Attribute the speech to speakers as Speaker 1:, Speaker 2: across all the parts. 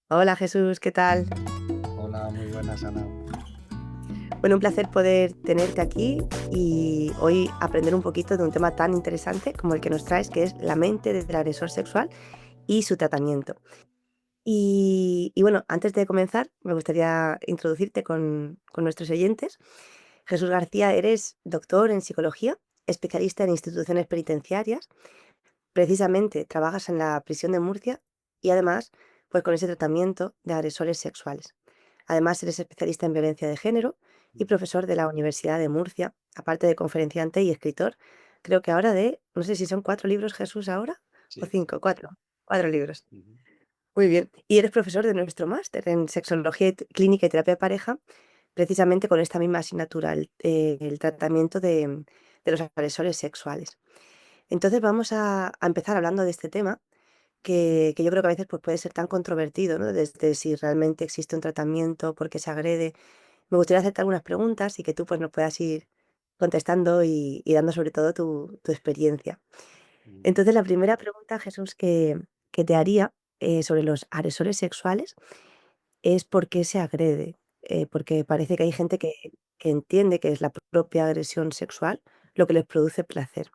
Speaker 1: Hola Jesús, ¿qué tal?
Speaker 2: Hola, muy buenas, Ana.
Speaker 1: Bueno, un placer poder tenerte aquí y hoy aprender un poquito de un tema tan interesante como el que nos traes, que es la mente del agresor sexual y su tratamiento. Y bueno, antes de comenzar, me gustaría introducirte con nuestros oyentes. Jesús García, eres doctor en psicología, especialista en instituciones penitenciarias. Precisamente trabajas en la prisión de Murcia y además, pues con ese tratamiento de agresores sexuales. Además, eres especialista en violencia de género y profesor de la Universidad de Murcia, aparte de conferenciante y escritor. Creo que ahora no sé si son 4 libros, Jesús, ahora, o
Speaker 2: Sí.
Speaker 1: 5, 4 libros.
Speaker 2: Ujú.
Speaker 1: Muy bien. Y eres profesor de nuestro máster en sexología clínica y terapia de pareja, precisamente con esta misma asignatura, el tratamiento de los agresores sexuales. Entonces vamos a empezar hablando de este tema que yo creo que a veces pues, puede ser tan controvertido, ¿no? Desde si realmente existe un tratamiento, por qué se agrede. Me gustaría hacerte algunas preguntas y que tú pues, nos puedas ir contestando y dando sobre todo tu experiencia.
Speaker 2: Mm.
Speaker 1: Entonces, la primera pregunta, Jesús, que te haría sobre los agresores sexuales es por qué se agrede. Porque parece que hay gente que entiende que es la propia agresión sexual lo que les produce placer.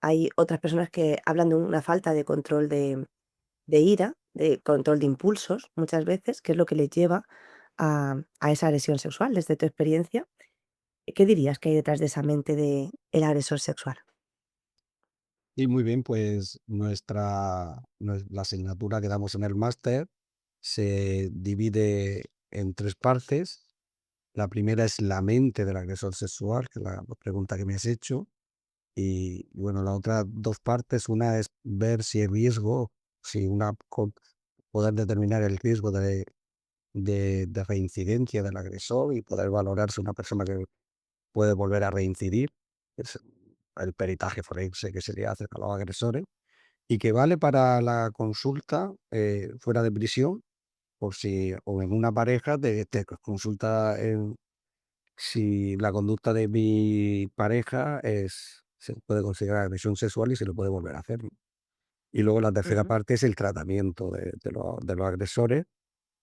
Speaker 1: Hay otras personas que hablan de una falta de control de ira, de control de impulsos, muchas veces, que es lo que les lleva a esa agresión sexual. Desde tu experiencia, ¿qué dirías que hay detrás de esa mente del agresor sexual?
Speaker 2: Y muy bien, pues la asignatura que damos en el máster se divide en tres partes. La primera es la mente del agresor sexual, que es la pregunta que me has hecho. Y bueno, las otras dos partes, una es ver si hay riesgo, si poder determinar el riesgo de reincidencia del agresor y poder valorar si una persona que puede volver a reincidir. Es el peritaje forense que se le hace a los agresores y que vale para la consulta fuera de prisión, por si, o en una pareja, te consulta si la conducta de mi pareja se puede considerar agresión sexual y se lo puede volver a hacer, ¿no? Y luego la tercera
Speaker 1: Ujú,
Speaker 2: parte es el tratamiento de los agresores,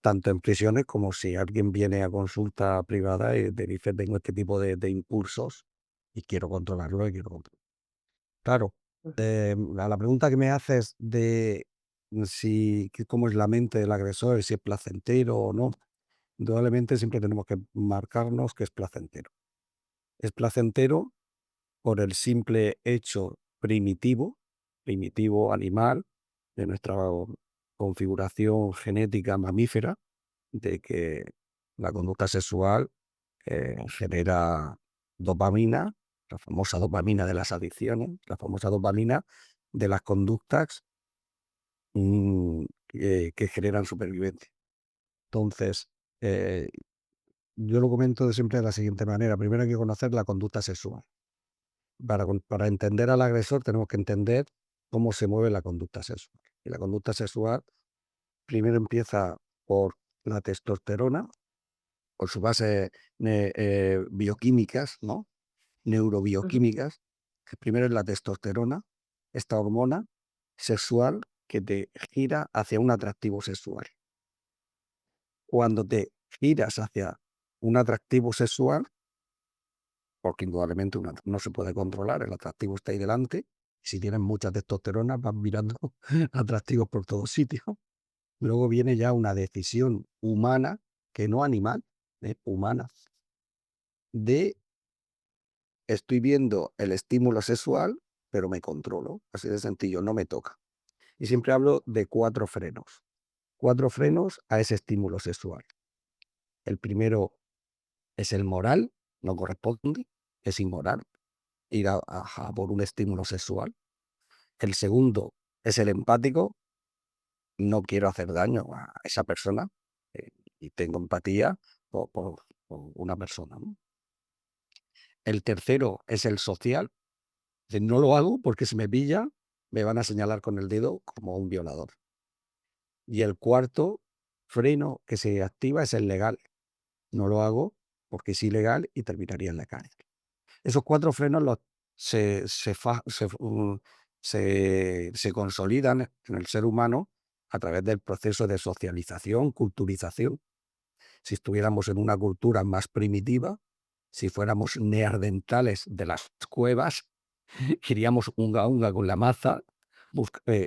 Speaker 2: tanto en prisiones como si alguien viene a consulta privada y te dice: "Tengo este tipo de impulsos y quiero controlarlo y quiero controlarlo". Claro,
Speaker 1: ujú,
Speaker 2: a la pregunta que me haces de cómo es la mente del agresor, si es placentero o no, indudablemente siempre tenemos que marcarnos que es placentero. Es placentero por el simple hecho primitivo animal de nuestra configuración genética mamífera, de que la conducta sexual genera dopamina, la famosa dopamina de las adicciones, la famosa dopamina de las conductas que generan supervivencia. Entonces, eh, yo lo comento siempre de la siguiente manera. Primero hay que conocer la conducta sexual. Para entender al agresor tenemos que entender cómo se mueve la conducta sexual. Y la conducta sexual primero empieza por la testosterona, por sus bases bioquímicas, ¿no?
Speaker 1: ujú,
Speaker 2: Neurobioquímicas, que primero es la testosterona, esta hormona sexual que te gira hacia un atractivo sexual. Cuando te giras hacia un atractivo sexual, porque indudablemente no se puede controlar, el atractivo está ahí delante, si tienes mucha testosterona vas mirando atractivos por todos sitios. Luego viene ya una decisión humana, que no animal, humana, de estoy viendo el estímulo sexual, pero me controlo, así de sencillo, no me toca. Y siempre hablo de 4 frenos a ese estímulo sexual. El primero es el moral, no corresponde, es inmoral ir a por un estímulo sexual. El segundo es el empático, no quiero hacer daño a esa persona y tengo empatía por una persona, ¿no? El tercero es el social, no lo hago porque si me pilla me van a señalar con el dedo como un violador. Y el cuarto freno que se activa es el legal, no lo hago porque es ilegal y terminaría en la cárcel. Esos 4 frenos se consolidan en el ser humano a través del proceso de socialización, culturización. Si estuviéramos en una cultura más primitiva, si fuéramos neandertales de las cuevas, iríamos unga unga con la maza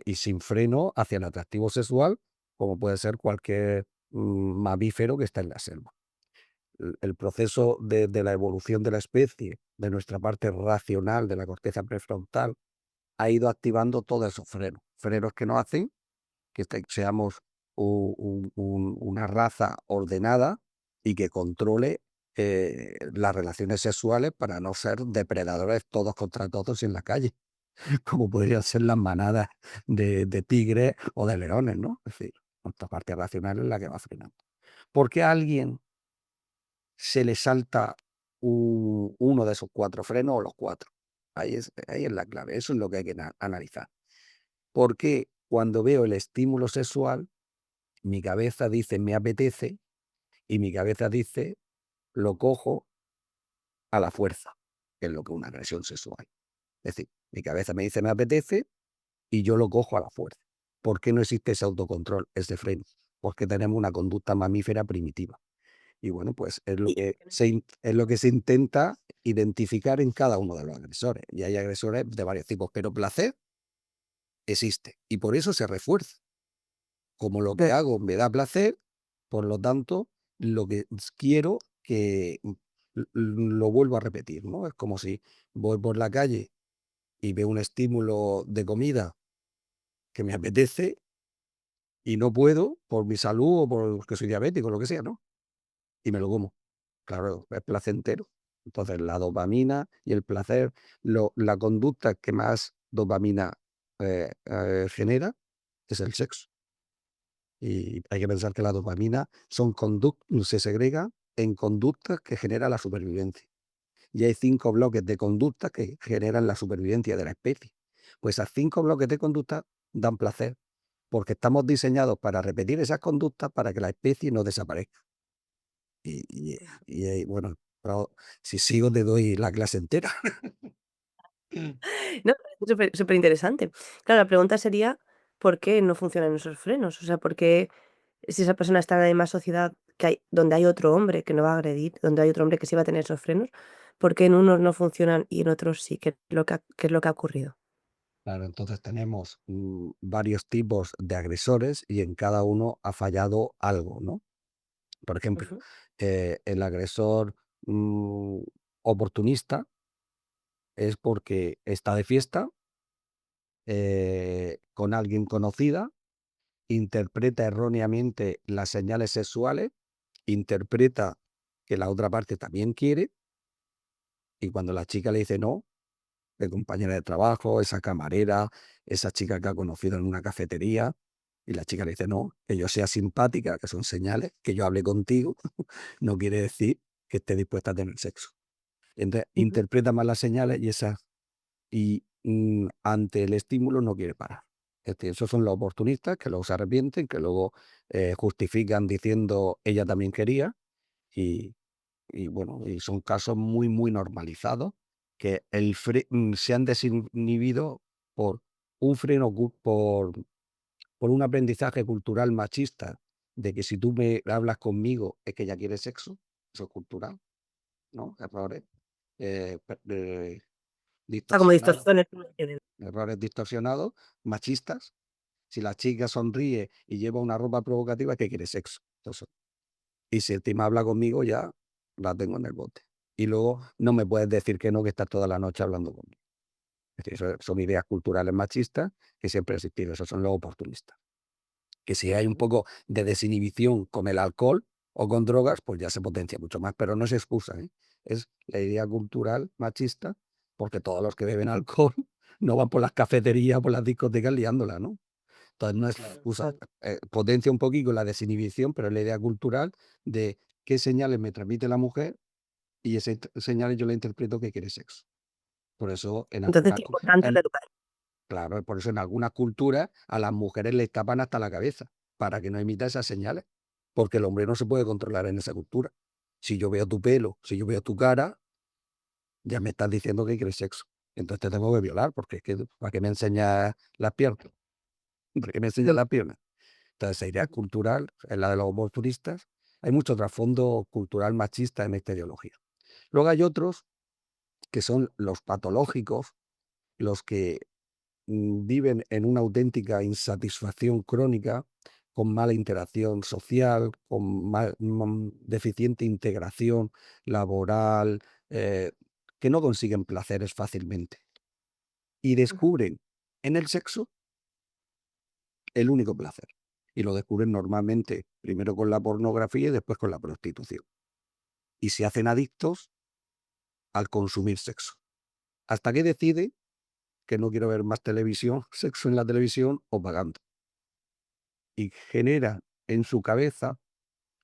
Speaker 2: y sin freno hacia el atractivo sexual, como puede ser cualquier mamífero que está en la selva. El proceso de la evolución de la especie, de nuestra parte racional, de la corteza prefrontal, ha ido activando todos esos frenos. Frenos que nos hacen que seamos una raza ordenada y que controle las relaciones sexuales para no ser depredadores todos contra todos en la calle, como podrían ser las manadas de tigres o de leones, ¿no? Es decir, nuestra parte racional es la que va frenando. ¿Por qué a alguien se le salta uno de esos 4 frenos o los 4? Ahí es la clave, eso es lo que hay que analizar. ¿Por qué cuando veo el estímulo sexual mi cabeza dice me apetece y mi cabeza dice lo cojo a la fuerza, que es lo que es una agresión sexual? Es decir, mi cabeza me dice me apetece y yo lo cojo a la fuerza. ¿Por qué no existe ese autocontrol, ese freno? Porque tenemos una conducta mamífera primitiva. Y bueno, pues
Speaker 1: Y
Speaker 2: es lo que se intenta identificar en cada uno de los agresores. Y hay agresores de varios tipos, pero placer existe y por eso se refuerza. Como lo que hago me da placer, por lo tanto, lo que quiero que lo vuelvo a repetir, ¿no? Es como si voy por la calle y veo un estímulo de comida que me apetece y no puedo por mi salud o porque soy diabético, lo que sea, ¿no? Y me lo como. Claro, es placentero. Entonces, la dopamina y el placer, la conducta que más dopamina genera es el sexo. Y hay que pensar que la dopamina se segrega en conductas que generan la supervivencia. Y hay 5 bloques de conductas que generan la supervivencia de la especie. Pues esos 5 bloques de conductas dan placer, porque estamos diseñados para repetir esas conductas para que la especie no desaparezca. Bueno, si sigo te doy la clase entera.
Speaker 1: no, es superinteresante. Claro, la pregunta sería, ¿por qué no funcionan esos frenos? O sea, ¿por qué si esa persona está en la misma sociedad que hay donde hay otro hombre que no va a agredir, donde hay otro hombre que sí va a tener esos frenos, por qué en unos no funcionan y en otros sí? ¿Qué es lo que ha ocurrido?
Speaker 2: Claro, entonces tenemos varios tipos de agresores y en cada uno ha fallado algo, ¿no? Por ejemplo,
Speaker 1: Ujú.
Speaker 2: el agresor oportunista es porque está de fiesta con alguien conocida, interpreta erróneamente las señales sexuales, interpreta que la otra parte también quiere y cuando la chica le dice no, de compañera de trabajo, esa camarera, esa chica que ha conocido en una cafetería, y la chica le dice no, que yo sea simpática, que son señales, que yo hable contigo, no quiere decir que esté dispuesta a tener sexo. Entonces,
Speaker 1: Ujú.
Speaker 2: interpreta mal las señales y ante el estímulo no quiere parar. Es decir, esos son los oportunistas que luego se arrepienten, que luego justifican diciendo ella también quería y, bueno, y son casos muy, muy normalizados que se han desinhibido por un freno, por un aprendizaje cultural machista de que si tú me hablas conmigo es que ya quieres sexo, eso es cultural, ¿no? Errores
Speaker 1: Está como
Speaker 2: distorsionados,
Speaker 1: distorsiones.
Speaker 2: errores distorsionados, machistas. Si la chica sonríe y lleva una ropa provocativa, es que quiere sexo. Entonces, y si el tema habla conmigo, ya la tengo en el bote. Y luego no me puedes decir que no, que estás toda la noche hablando conmigo. Es decir, son ideas culturales machistas que siempre han existido. Esos son los oportunistas. Que si hay un
Speaker 1: Ujú.
Speaker 2: poco de desinhibición con el alcohol o con drogas, pues ya se potencia mucho más. Pero no es excusa, ¿eh? Es la idea cultural machista, porque todos los que beben alcohol no van por las cafeterías, por las discotecas liándola, ¿no? Entonces no es la excusa.
Speaker 1: Claro.
Speaker 2: Potencia un poquito la desinhibición, pero es la idea cultural de qué señales me transmite la mujer y esas señales yo la interpreto que quiere sexo. Por eso
Speaker 1: Entonces, qué importante es la educación.
Speaker 2: claro, por eso en algunas culturas a las mujeres les tapan hasta la cabeza para que no emita esas señales, porque el hombre no se puede controlar en esa cultura. Si yo veo tu pelo, si yo veo tu cara, ya me estás diciendo que quieres sexo. Entonces te tengo que violar, porque es que ¿para qué me enseñas las piernas? ¿Para qué me enseñas
Speaker 1: Ujú.
Speaker 2: las piernas? toda esa idea cultural, en la de los oportunistas, hay mucho trasfondo cultural machista en esta ideología. Luego hay otros que son los patológicos, los que viven en una auténtica insatisfacción crónica, con mala interacción social, con deficiente integración laboral, que no consiguen placeres fácilmente. Y
Speaker 1: Ujú.
Speaker 2: descubren en el sexo el único placer. Y lo descubren normalmente primero con la pornografía y después con la prostitución. Y se hacen adictos al consumir sexo. Hasta que decide que no quiero ver más televisión, sexo en la televisión o pagando. Y genera en su cabeza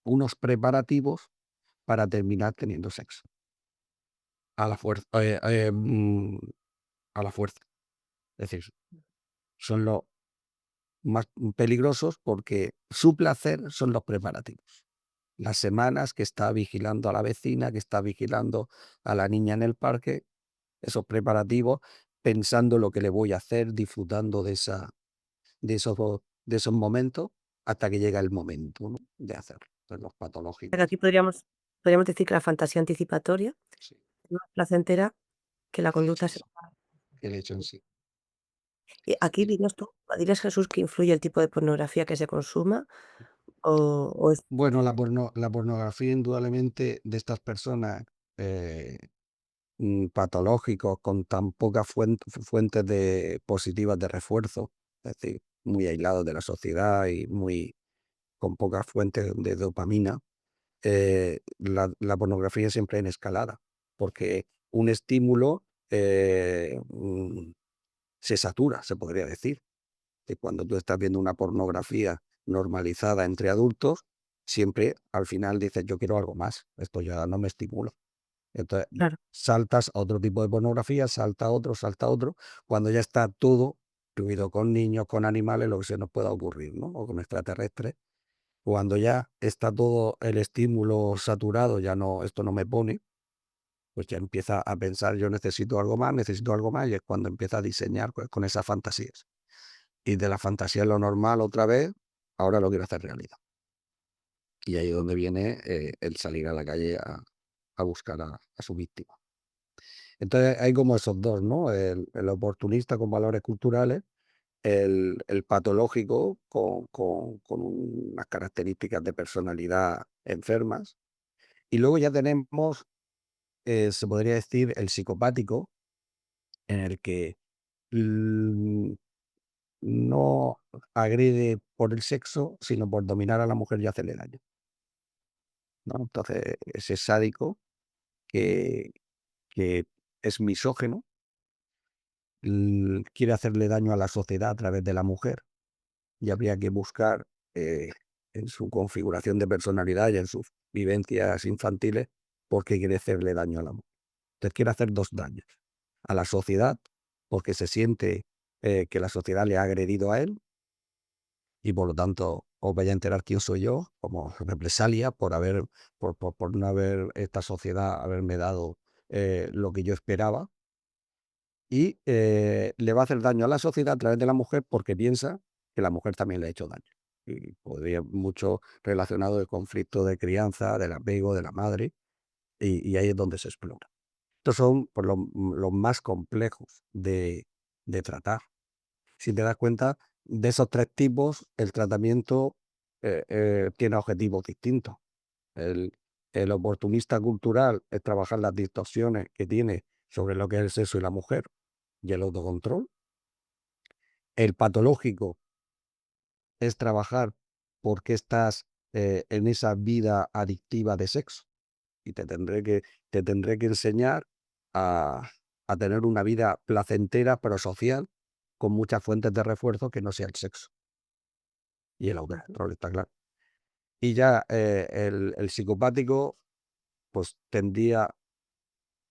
Speaker 2: unos preparativos para terminar teniendo sexo. A la fuerza. A la fuerza. Es decir, son los más peligrosos porque su placer son los preparativos. Las semanas que está vigilando a la vecina, que está vigilando a la niña en el parque, esos preparativos, pensando lo que le voy a hacer, disfrutando de esos momentos, hasta que llega el momento, ¿no?, de hacerlo. Entonces, los
Speaker 1: Pero
Speaker 2: patológicos,
Speaker 1: aquí podríamos decir que la fantasía anticipatoria
Speaker 2: sí,
Speaker 1: es más placentera que la conducta
Speaker 2: sí, sí,
Speaker 1: sexual.
Speaker 2: el hecho en sí.
Speaker 1: Y aquí
Speaker 2: Y
Speaker 1: dirías tú, dirías, Jesús, que influye el tipo de pornografía que se consuma o es
Speaker 2: bueno, la pornografía indudablemente de estas personas, eh, patológicos con tan pocas fuentes de positivas de refuerzo, es decir, muy aislados de la sociedad y muy con pocas fuentes de dopamina, la pornografía siempre en escalada, porque un estímulo, se satura, se podría decir. Que cuando tú estás viendo una pornografía normalizada entre adultos, siempre al final dices: "Yo quiero algo más, esto ya no me estimula". Entonces,
Speaker 1: claro,
Speaker 2: saltas a otro tipo de pornografía, salta a otro, cuando ya está todo incluido con niños, con animales, lo que se nos pueda ocurrir, ¿no? O con extraterrestres. Cuando ya está todo el estímulo saturado, ya no, esto no me pone, pues ya empieza a pensar: "Yo necesito algo más", y es cuando empieza a diseñar, pues, con esas fantasías. Y de la fantasía en lo normal otra vez, ahora lo quiero hacer realidad. Y ahí es donde viene, el salir a la calle a buscar a su víctima. Entonces, hay como esos 2, ¿no? El oportunista con valores culturales, el patológico con unas características de personalidad enfermas. Y luego ya tenemos, se podría decir, el psicopático, en el que, mm, no agrede por el sexo, sino por dominar a la mujer y hacerle daño, ¿no? Entonces, ese sádico que que es misógino, quiere hacerle daño a la sociedad a través de la mujer, y habría que buscar, en su configuración de personalidad y en sus vivencias infantiles, por qué quiere hacerle daño a la mujer. Entonces, quiere hacer 2 daños: a la sociedad, porque se siente, que la sociedad le ha agredido a él, y por lo tanto os vais a enterar quién soy yo, como represalia por no haber esta sociedad haberme dado, lo que yo esperaba. Y, le va a hacer daño a la sociedad a través de la mujer, porque piensa que la mujer también le ha hecho daño. Y podría mucho relacionado el conflicto de crianza, del apego de la madre, y ahí es donde se explora. Estos son, pues, los más complejos de tratar. Si te das cuenta, de esos 3 tipos, el tratamiento, tiene objetivos distintos. El el oportunista cultural es trabajar las distorsiones que tiene sobre lo que es el sexo y la mujer y el autocontrol. El patológico es trabajar por qué estás, en esa vida adictiva de sexo, y te tendré que enseñar a tener una vida placentera, pero social, con muchas fuentes de refuerzo que no sea el sexo y el
Speaker 1: ujú,
Speaker 2: autocontrol, está claro. Y ya, el psicopático, pues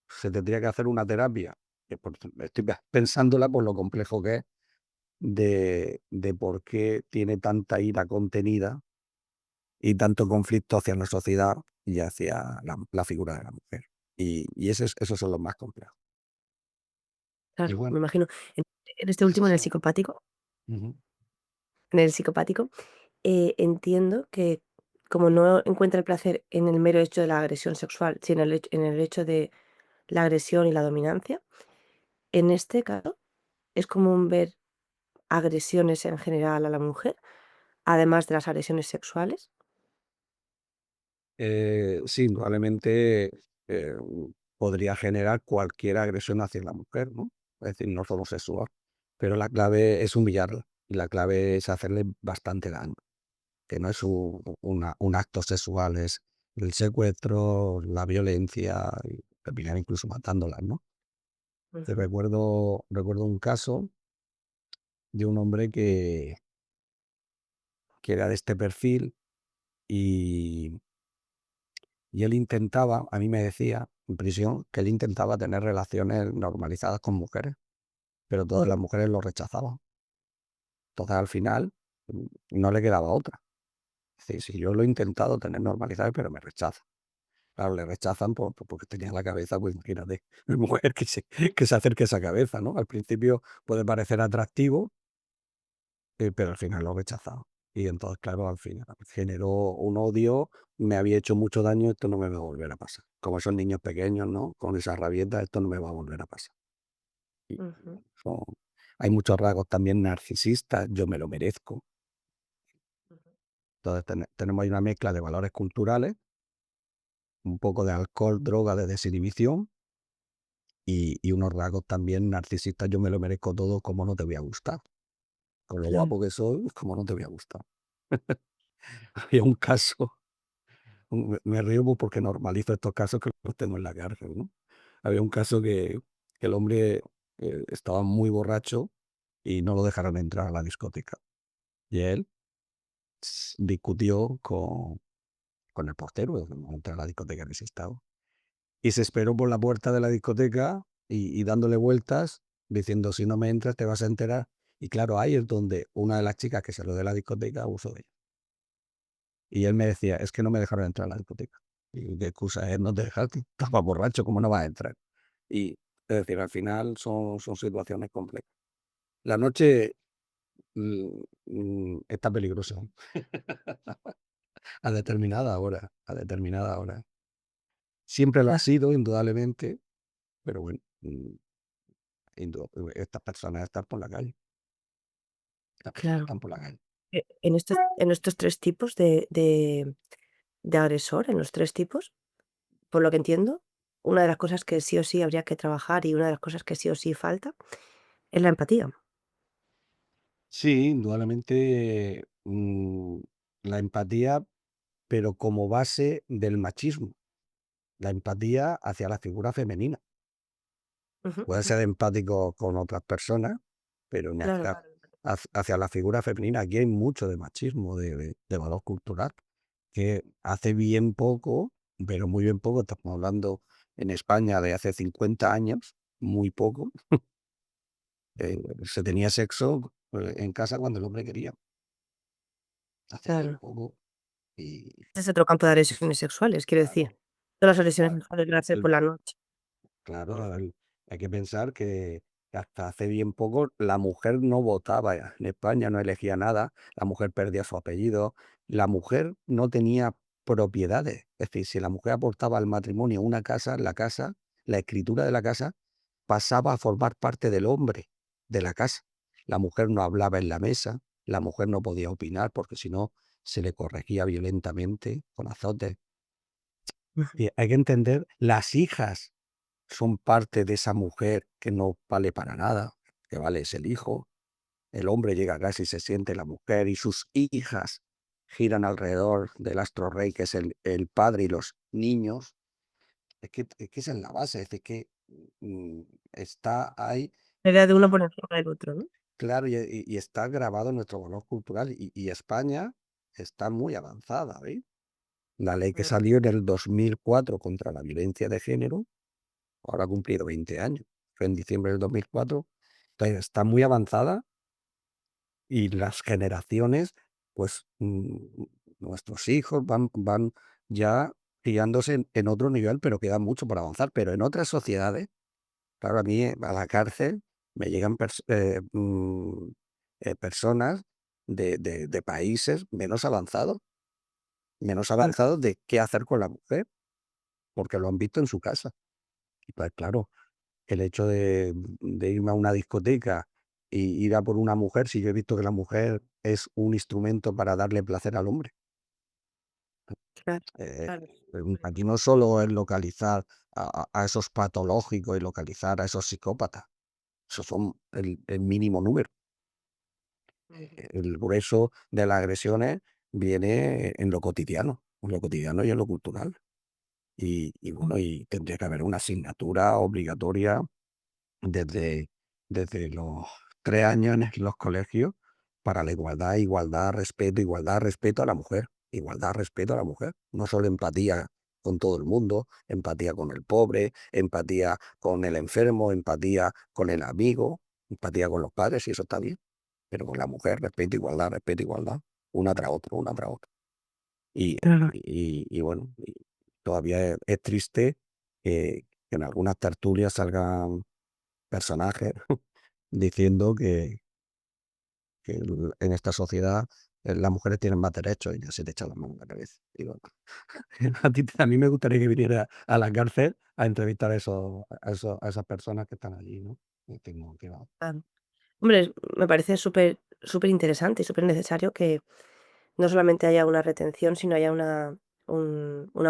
Speaker 2: se tendría que hacer una terapia, que estoy pensándola por lo complejo que es, de por qué tiene tanta ira contenida y tanto conflicto hacia la sociedad y hacia la figura de la mujer. Y esos son los más complejos. Y
Speaker 1: claro,
Speaker 2: bueno,
Speaker 1: me imagino. En este último,
Speaker 2: esos
Speaker 1: en el
Speaker 2: son.
Speaker 1: psicopático
Speaker 2: Ujú.
Speaker 1: en el psicopático, entiendo que como no encuentra el placer en el mero hecho de la agresión sexual, sino en el hecho de la agresión y la dominancia, en este caso es común ver agresiones en general a la mujer, además de las agresiones sexuales.
Speaker 2: Sí, probablemente podría generar cualquier agresión hacia la mujer, ¿no? Es decir, no solo sexual, pero la clave es humillarla y la clave es hacerle bastante daño, que no es un acto sexual, es el secuestro, la violencia, y terminar incluso matándola, ¿no? Te
Speaker 1: Ujú,
Speaker 2: recuerdo un caso de un hombre que era de este perfil y, y él intentaba, a mí me decía en prisión, que él intentaba tener relaciones normalizadas con mujeres, pero todas las mujeres lo rechazaban. Entonces al final no le quedaba otra. Es decir, si yo lo he intentado tener normalizadas, pero me rechazan. Claro, le rechazan porque tenía la cabeza, pues imagínate, una mujer que se acerque a esa cabeza, ¿no? Al principio puede parecer atractivo, pero al final lo he rechazado. Y entonces, claro, al final generó un odio, me había hecho mucho daño, esto no me va a volver a pasar. Como esos niños pequeños, ¿no? Con esa rabieta, esto no me va a volver a pasar. Y
Speaker 1: ujú,
Speaker 2: son- hay muchos rasgos también narcisistas, yo me lo merezco.
Speaker 1: ujú.
Speaker 2: Entonces tenemos ahí una mezcla de valores culturales, un poco de alcohol, droga, de desinhibición y unos rasgos también narcisistas, yo me lo merezco todo, como no te voy a gustar. Con lo
Speaker 1: Claro,
Speaker 2: guapo que soy, como no te voy a gustar. Había un caso. Me río porque normalizo estos casos que los tengo en la cárcel, ¿no? Había un caso que el hombre estaba muy borracho y no lo dejaron entrar a la discoteca. Y él discutió con el portero, de que no entra a la discoteca que sí estaba. Y se esperó por la puerta de la discoteca y dándole vueltas, diciendo, si no me entras te vas a enterar. Y claro, ahí es donde una de las chicas que salió de la discoteca abusó de ella. Y él me decía, es que no me dejaron entrar a la discoteca. ¿Y qué excusa es? No te dejaste. Estaba borracho, ¿cómo no vas a entrar? Y es decir, al final son situaciones complejas. La noche está peligrosa a determinada hora. Siempre lo ha
Speaker 1: claro,
Speaker 2: sido, indudablemente, pero bueno, estas personas están por la calle. Estas personas
Speaker 1: claro.
Speaker 2: están por la calle.
Speaker 1: En estos 3 tipos de agresor, en los 3 tipos, por lo que entiendo, una de las cosas que sí o sí habría que trabajar y una de las cosas que sí o sí falta es la empatía.
Speaker 2: Sí, indudablemente la empatía, pero como base del machismo. La empatía hacia la figura femenina.
Speaker 1: Ujú,
Speaker 2: Puede
Speaker 1: ujú.
Speaker 2: ser empático con otras personas, pero ni
Speaker 1: Claro,
Speaker 2: hacia,
Speaker 1: claro.
Speaker 2: hacia la figura femenina. Aquí hay mucho de machismo, de valor cultural, que hace bien poco, pero muy bien poco, estamos hablando en España de hace 50 años, muy poco, se tenía sexo en casa cuando el hombre quería, hace muy
Speaker 1: Claro.
Speaker 2: poco. Y
Speaker 1: Ese es otro campo de agresiones sexuales, quiero decir.
Speaker 2: claro,
Speaker 1: Todas las agresiones
Speaker 2: claro.
Speaker 1: sexuales van a ser por la noche.
Speaker 2: Claro, hay que pensar que hasta hace bien poco la mujer no votaba en España, no elegía nada, la mujer perdía su apellido, la mujer no tenía propiedades. Es decir, si la mujer aportaba al matrimonio una casa, la casa, la escritura de la casa, pasaba a formar parte del hombre de la casa. La mujer no hablaba en la mesa, la mujer no podía opinar porque si no se le corregía violentamente con azotes.
Speaker 1: Ujú.
Speaker 2: Y hay que entender, las hijas son parte de esa mujer que no vale para nada, que vale es el hijo. El hombre llega a casa y se siente la mujer y sus hijas giran alrededor del astro rey, que es el padre y los niños. Es que esa es la base, es decir, que mm, está ahí,
Speaker 1: La idea de uno por encima del otro, ¿no?
Speaker 2: claro, y está grabado en nuestro valor cultural. Y España está muy avanzada, ¿veis? La ley que
Speaker 1: Claro.
Speaker 2: salió en el 2004 contra la violencia de género ahora ha cumplido 20 años, fue en diciembre del 2004, entonces está muy avanzada y las generaciones, pues nuestros hijos van ya criándose en otro nivel, pero queda mucho por avanzar. Pero en otras sociedades, claro, a mí a la cárcel me llegan personas de países menos
Speaker 1: claro,
Speaker 2: avanzados de qué hacer con la mujer, porque lo han visto en su casa. Y pues claro, el hecho de irme a una discoteca y ir a por una mujer, si yo he visto que la mujer es un instrumento para darle placer al hombre.
Speaker 1: claro,
Speaker 2: Eh,
Speaker 1: claro,
Speaker 2: Aquí no solo es localizar a esos patológicos y localizar a esos psicópatas, esos son el mínimo número.
Speaker 1: ujú,
Speaker 2: El grueso de las agresiones viene en lo cotidiano y en lo cultural. Y bueno, y tendría que haber una asignatura obligatoria desde, desde los 3 años en los colegios para la igualdad, respeto a la mujer, igualdad, respeto a la mujer, no solo empatía con todo el mundo, empatía con el pobre, empatía con el enfermo, empatía con el amigo, empatía con los padres, y eso está bien, pero con la mujer, respeto, igualdad, una tras otra. Y,
Speaker 1: claro.
Speaker 2: y bueno, y todavía es triste que en algunas tertulias salgan personajes diciendo que en esta sociedad las mujeres tienen más derechos y ya se te echa la mano en la cabeza. Digo, a mí me gustaría que viniera a la cárcel a entrevistar a esas personas que están allí, ¿no? Y tengo que va.
Speaker 1: Claro. Hombre, me parece súper interesante y súper necesario que no solamente haya una retención, sino haya una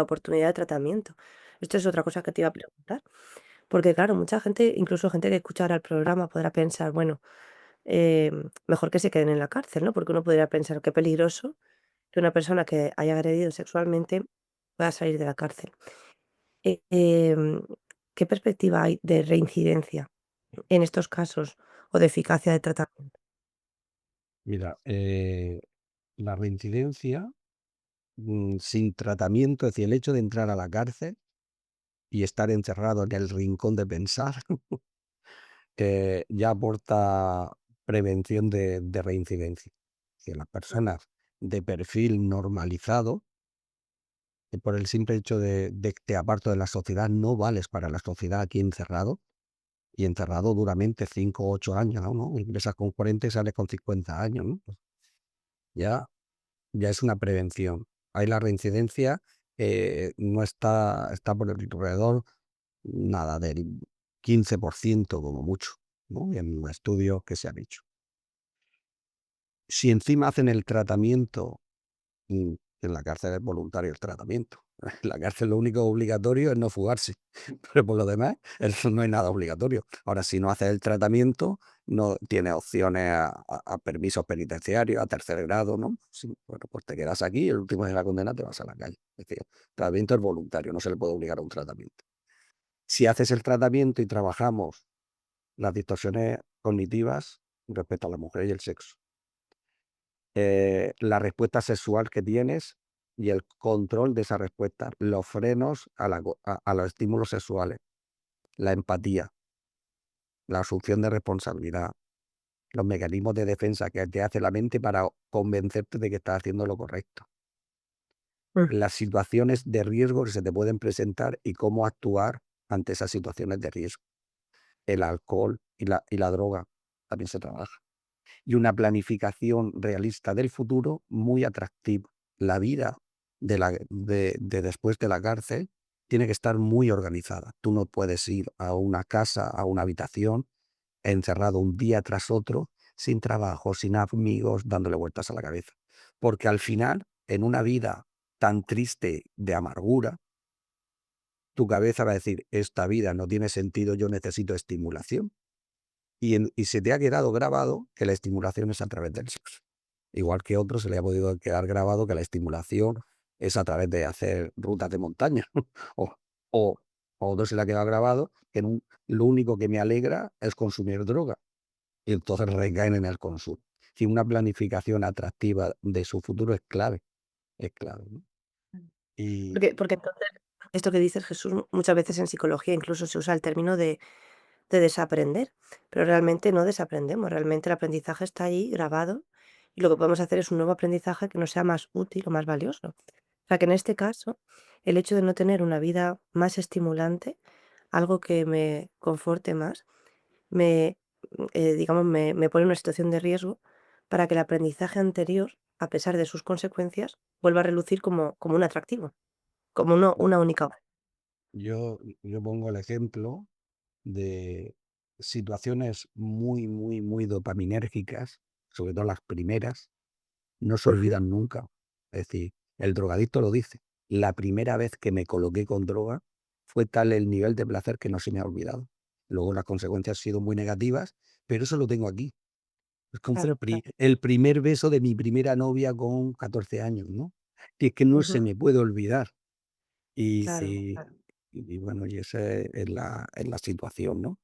Speaker 1: oportunidad de tratamiento. Esto es otra cosa que te iba a preguntar, porque claro, mucha gente, incluso gente que escucha ahora el programa, podrá pensar, bueno, mejor que se queden en la cárcel, ¿no? Porque uno podría pensar qué peligroso que una persona que haya agredido sexualmente pueda salir de la cárcel. Eh, em, ¿Qué perspectiva hay de reincidencia en estos casos o de eficacia de tratamiento?
Speaker 2: Mira, la reincidencia sin tratamiento, es decir, el hecho de entrar a la cárcel y estar encerrado en el rincón de pensar, ya aporta prevención de reincidencia. Que las personas de perfil normalizado, que por el simple hecho de que te aparto de la sociedad, no vales para la sociedad aquí encerrado, y encerrado duramente 5 o 8 años, ¿no? Ingresas con 40 y sales con 50 años, ¿no? Pues ya, ya es una prevención. Ahí la reincidencia no está por alrededor, nada, del 15% como mucho, ¿no? En estudios que se han hecho. Si encima hacen el tratamiento, en la cárcel es voluntario el tratamiento. En la cárcel lo único obligatorio es no fugarse, pero por lo demás, eso no hay nada obligatorio. Ahora, si no haces el tratamiento, no tienes opciones a permisos penitenciarios, a tercer grado, ¿no? Sí, bueno, pues te quedas aquí y el último de la condena te vas a la calle. Es decir, el tratamiento es voluntario, no se le puede obligar a un tratamiento. Si haces el tratamiento y trabajamos las distorsiones cognitivas respecto a la mujer y el sexo, la respuesta sexual que tienes y el control de esa respuesta, los frenos a los estímulos sexuales, la empatía, la asunción de responsabilidad, los mecanismos de defensa que te hace la mente para convencerte de que estás haciendo lo correcto,
Speaker 1: Mm,
Speaker 2: las situaciones de riesgo que se te pueden presentar y cómo actuar ante esas situaciones de riesgo. El alcohol y la droga también se trabaja. Y una planificación realista del futuro muy atractiva. La vida de después de la cárcel tiene que estar muy organizada. Tú no puedes ir a una casa, a una habitación, encerrado un día tras otro, sin trabajo, sin amigos, dándole vueltas a la cabeza. Porque al final, en una vida tan triste de amargura, tu cabeza va a decir, esta vida no tiene sentido, yo necesito estimulación. Y se te ha quedado grabado que la estimulación es a través del sexo. Igual que otro se le ha podido quedar grabado que la estimulación es a través de hacer rutas de montaña. O, o, a otro se le ha quedado grabado que lo único que me alegra es consumir droga. Y entonces recaen en el consumo. Si una planificación atractiva de su futuro es clave, ¿no?
Speaker 1: mm.
Speaker 2: Y
Speaker 1: Porque entonces, esto que dices, Jesús, muchas veces en psicología incluso se usa el término de desaprender, pero realmente no desaprendemos, realmente el aprendizaje está ahí grabado y lo que podemos hacer es un nuevo aprendizaje que nos sea más útil o más valioso. O sea que en este caso, el hecho de no tener una vida más estimulante, algo que me conforte más, me, digamos, me pone en una situación de riesgo para que el aprendizaje anterior, a pesar de sus consecuencias, vuelva a relucir como un atractivo, como una única obra.
Speaker 2: Yo pongo el ejemplo de situaciones muy, muy, muy dopaminérgicas, sobre todo las primeras, no se
Speaker 1: Ujú,
Speaker 2: olvidan nunca. Es decir, el drogadicto lo dice. La primera vez que me coloqué con droga fue tal el nivel de placer que no se me ha olvidado. Luego las consecuencias han sido muy negativas, pero eso lo tengo aquí. Es como fue
Speaker 1: claro, claro.
Speaker 2: el primer beso de mi primera novia con 14 años, ¿no? Y es que no
Speaker 1: Ujú,
Speaker 2: se me puede olvidar. Y,
Speaker 1: claro,
Speaker 2: y,
Speaker 1: claro.
Speaker 2: y bueno, y esa es la situación, ¿no?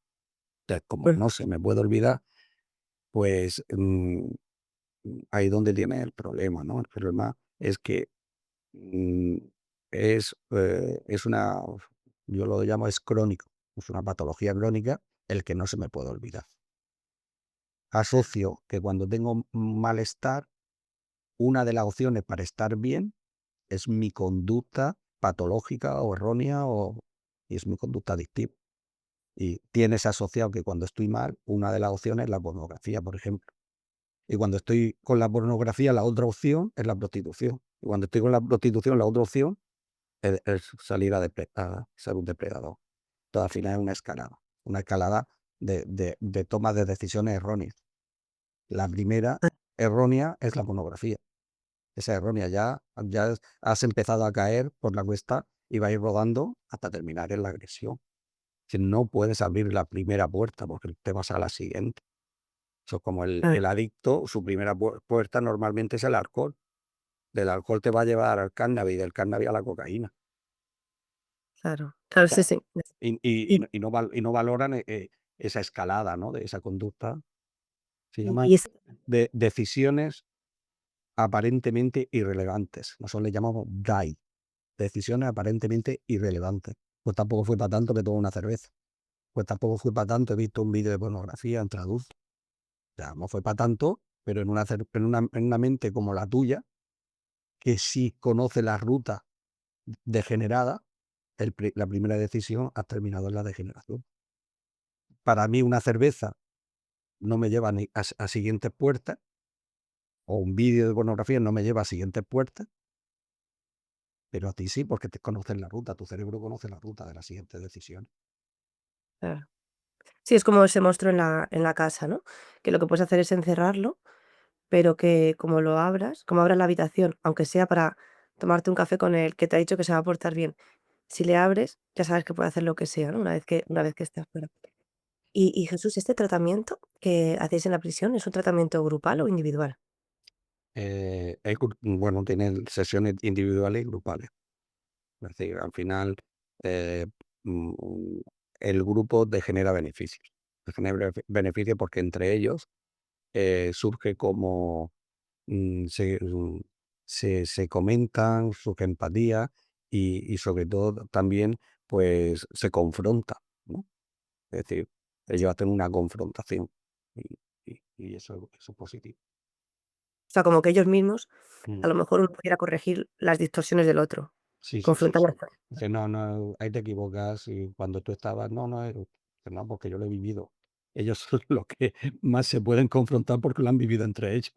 Speaker 2: Entonces, como
Speaker 1: Ujú,
Speaker 2: no se me puede olvidar, pues ahí donde tiene el problema, ¿no? El problema es que mm, es una, yo lo llamo es crónico, es una patología crónica el que no se me puede olvidar. Asocio que cuando tengo malestar, una de las opciones para estar bien es mi conducta patológica o errónea y es mi conducta adictiva. Y tienes asociado que cuando estoy mal, una de las opciones es la pornografía, por ejemplo. Y cuando estoy con la pornografía, la otra opción es la prostitución. Y cuando estoy con la prostitución, la otra opción es salir a ser un depredador. Todo al final es una escalada de toma de decisiones erróneas. La primera errónea es la pornografía. Esa errónea ya has empezado a caer por la cuesta y va a ir rodando hasta terminar en la agresión. Que no puedes abrir la primera puerta porque te vas a la siguiente. Eso es como el,
Speaker 1: claro,
Speaker 2: el adicto, su primera puerta normalmente es el alcohol. Del alcohol te va a llevar al cannabis, del cannabis a la cocaína.
Speaker 1: claro. Claro,
Speaker 2: O sea,
Speaker 1: sí, sí.
Speaker 2: y
Speaker 1: Y
Speaker 2: no valoran esa escalada, ¿no? De esa conducta. Se
Speaker 1: y
Speaker 2: llaman
Speaker 1: y es
Speaker 2: de decisiones aparentemente irrelevantes. Nosotros le llamamos DAI, decisiones aparentemente irrelevantes. Pues tampoco fue para tanto que tomo una cerveza. Pues tampoco fue para tanto, he visto un vídeo de pornografía entre adultos. O sea, no fue para tanto, pero en una mente como la tuya, que sí conoce la ruta degenerada, la primera decisión ha terminado en la degeneración. Para mí una cerveza no me lleva ni a siguientes puertas, o un vídeo de pornografía no me lleva a siguientes puertas, pero a ti sí, porque te conoces la ruta, tu cerebro conoce la ruta de las siguientes decisiones.
Speaker 1: claro. Sí, es como ese monstruo en la casa, ¿no? Que lo que puedes hacer es encerrarlo, pero que como abras la habitación, aunque sea para tomarte un café con él, que te ha dicho que se va a portar bien, si le abres, ya sabes que puede hacer lo que sea, ¿no? Una vez que esté fuera. Y Jesús, ¿este tratamiento que hacéis en la prisión es un tratamiento grupal o individual?
Speaker 2: Bueno, tienen sesiones individuales y grupales. Es decir, al final eh, mm, el grupo te genera beneficios. Te genera beneficios porque entre ellos surge como se comentan, surge empatía y sobre todo también pues se confronta, ¿no? Es decir, ellos hacen una confrontación y, y eso es positivo.
Speaker 1: O sea, como que ellos mismos,
Speaker 2: Mm.
Speaker 1: a lo mejor uno pudiera corregir las distorsiones del otro,
Speaker 2: Sí, sí, sí,
Speaker 1: confrontar
Speaker 2: sí.
Speaker 1: las cosas.
Speaker 2: Dice, no, no, ahí te equivocas y cuando tú estabas, no, no, dice, no, porque yo lo he vivido. Ellos son los que más se pueden confrontar porque lo han vivido entre ellos.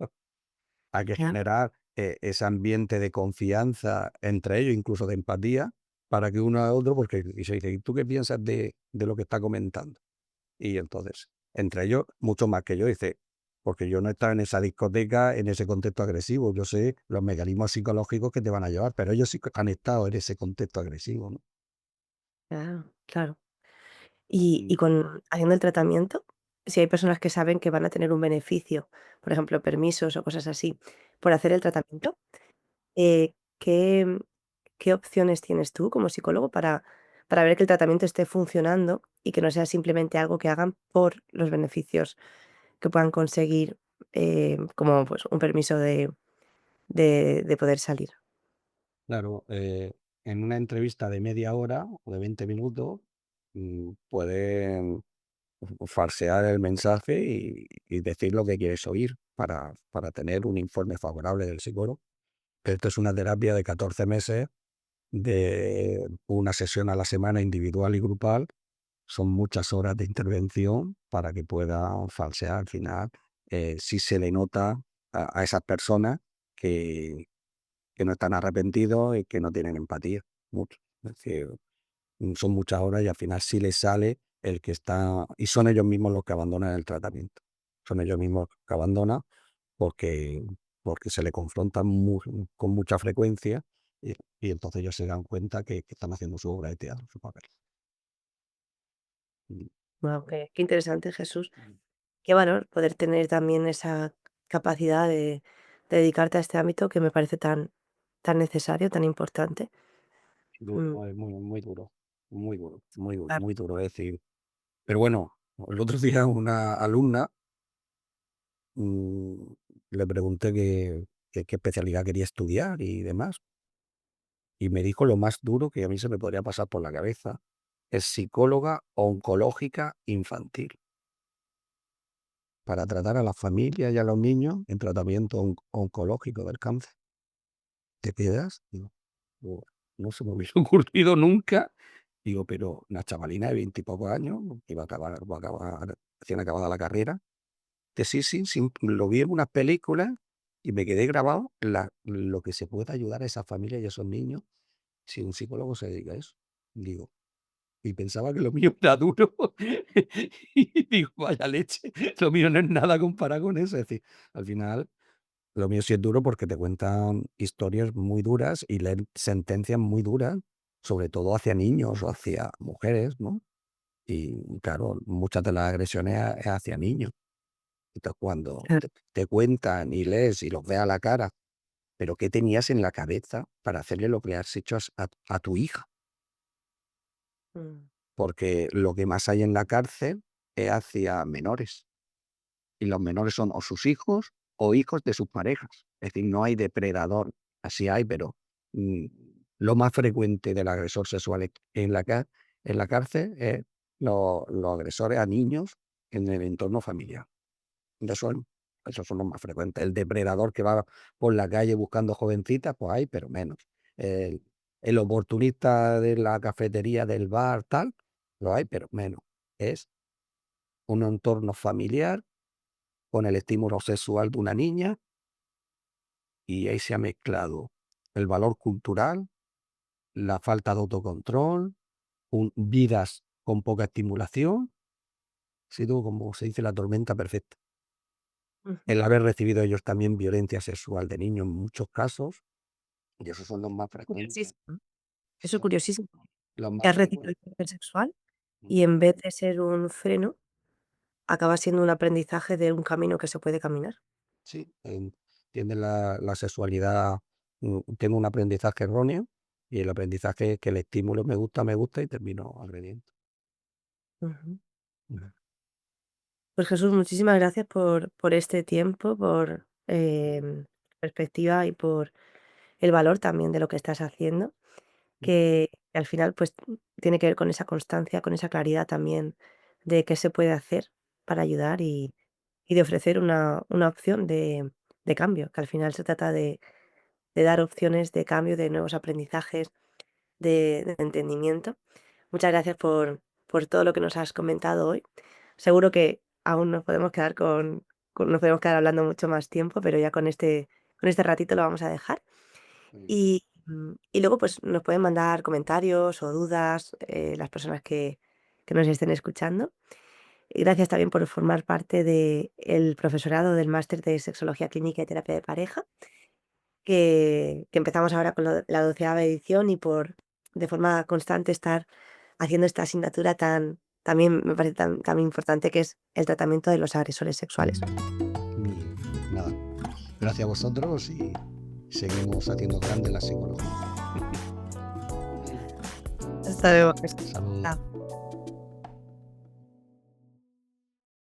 Speaker 2: Hay que
Speaker 1: Ya,
Speaker 2: generar ese ambiente de confianza entre ellos, incluso de empatía, para que uno a otro, porque y se dice, ¿y tú qué piensas de lo que está comentando? Y entonces, entre ellos, mucho más que yo, dice, porque yo no he estado en esa discoteca, en ese contexto agresivo, yo sé los mecanismos psicológicos que te van a llevar, pero ellos sí que han estado en ese contexto agresivo, ¿no?
Speaker 1: claro, claro. Y
Speaker 2: Mm,
Speaker 1: haciendo el tratamiento, si hay personas que saben que van a tener un beneficio, por ejemplo, permisos o cosas así, por hacer el tratamiento, eh, ¿qué qué opciones tienes tú como psicólogo para ver que el tratamiento esté funcionando y que no sea simplemente algo que hagan por los beneficios que puedan conseguir, como, pues, un permiso de poder salir?
Speaker 2: Claro, en una entrevista de media hora o de 20 minutos, pueden falsear el mensaje y decir lo que quieres oír para tener un informe favorable del psicólogo. Esto es una terapia de 14 meses, de una sesión a la semana individual y grupal. Son muchas horas de intervención para que pueda falsear al final. Si se le nota a esas personas que, que no están arrepentidos y que no tienen empatía. Mucho. Es decir, son muchas horas y al final sí les sale el que está, y son ellos mismos los que abandonan el tratamiento. Son ellos mismos que abandonan porque, porque se le confrontan con mucha frecuencia y entonces ellos se dan cuenta que están haciendo su obra de teatro, su papel. Mm,
Speaker 1: Guau, qué interesante, Jesús.
Speaker 2: mm.
Speaker 1: Qué valor poder tener también esa capacidad de dedicarte a este ámbito que me parece tan necesario, tan importante. Mm,
Speaker 2: Duro, es muy, muy duro, muy duro, muy duro,
Speaker 1: claro.
Speaker 2: muy duro. Es decir, pero bueno, el otro día una alumna mm, le pregunté qué especialidad quería estudiar y demás. Y me dijo lo más duro que a mí se me podría pasar por la cabeza. Es psicóloga oncológica infantil, para tratar a las familias y a los niños en tratamiento oncológico del cáncer. ¿Te quedas? Digo, "Oh, no se me hubiera ocurrido nunca". Digo, pero una chavalina de 20 y pocos años, que va a acabar recién acabada la carrera. Que sí, sí, sí, lo vi en unas películas y me quedé grabado lo que se puede ayudar a esas familias y a esos niños si un psicólogo se dedica a eso. Digo, y pensaba que lo mío era duro. Y digo, vaya leche, lo mío no es nada comparado con eso. Es decir, al final, lo mío sí es duro porque te cuentan historias muy duras y leen sentencias muy duras, sobre todo hacia niños o hacia mujeres, ¿no? Y claro, muchas de las agresiones es hacia niños. Entonces, cuando
Speaker 1: Claro.
Speaker 2: te cuentan y lees y los ves a la cara, pero ¿qué tenías en la cabeza para hacerle lo que has hecho a tu hija?
Speaker 1: Mm,
Speaker 2: Porque lo que más hay en la cárcel es hacia menores. Y los menores son o sus hijos o hijos de sus parejas. Es decir, no hay depredador. Así hay, pero mm, lo más frecuente del agresor sexual en la cárcel es los agresores a niños en el entorno familiar. De esos son los más frecuentes. El depredador que va por la calle buscando jovencitas, pues hay, pero menos. El, el oportunista de la cafetería, del bar, tal, lo hay, pero menos. Es un entorno familiar con el estímulo sexual de una niña y ahí se ha mezclado el valor cultural, la falta de autocontrol, vidas con poca estimulación. Ha sido, como se dice, la tormenta perfecta.
Speaker 1: ujú.
Speaker 2: El haber recibido ellos también violencia sexual de niños en muchos casos, y esos son los más frecuentes.
Speaker 1: Curiosísimo. Eso es
Speaker 2: Son
Speaker 1: curiosísimo.
Speaker 2: los
Speaker 1: Que
Speaker 2: más
Speaker 1: has recibido
Speaker 2: frecuentes.
Speaker 1: educación sexual
Speaker 2: Mm.
Speaker 1: y en vez de ser un freno, acaba siendo un aprendizaje de un camino que se puede caminar.
Speaker 2: Sí, tienden la sexualidad, tengo un aprendizaje erróneo y el aprendizaje es que el estímulo me gusta y termino agrediendo.
Speaker 1: Ujú.
Speaker 2: Mm.
Speaker 1: Pues Jesús, muchísimas gracias por este tiempo, por perspectiva y por el valor también de lo que estás haciendo, que al final pues tiene que ver con esa constancia, con esa claridad también de qué se puede hacer para ayudar y de ofrecer una opción de cambio, que al final se trata de dar opciones de cambio, de nuevos aprendizajes, de entendimiento. Muchas gracias por todo lo que nos has comentado hoy. Seguro que aún nos podemos quedar nos podemos quedar hablando mucho más tiempo, pero ya con este ratito lo vamos a dejar.
Speaker 2: Muy bien.
Speaker 1: Y luego, pues, nos pueden mandar comentarios o dudas, las personas que nos estén escuchando. Y gracias también por formar parte del profesorado del máster de Sexología Clínica y Terapia de Pareja, que empezamos ahora con la 12ª edición y por de forma constante estar haciendo esta asignatura también me parece tan importante, que es el tratamiento de los agresores sexuales.
Speaker 2: Muy bien. Nada, gracias a vosotros y seguimos haciendo grande la psicología.
Speaker 1: Hasta luego.
Speaker 2: Saludos.
Speaker 1: Chao.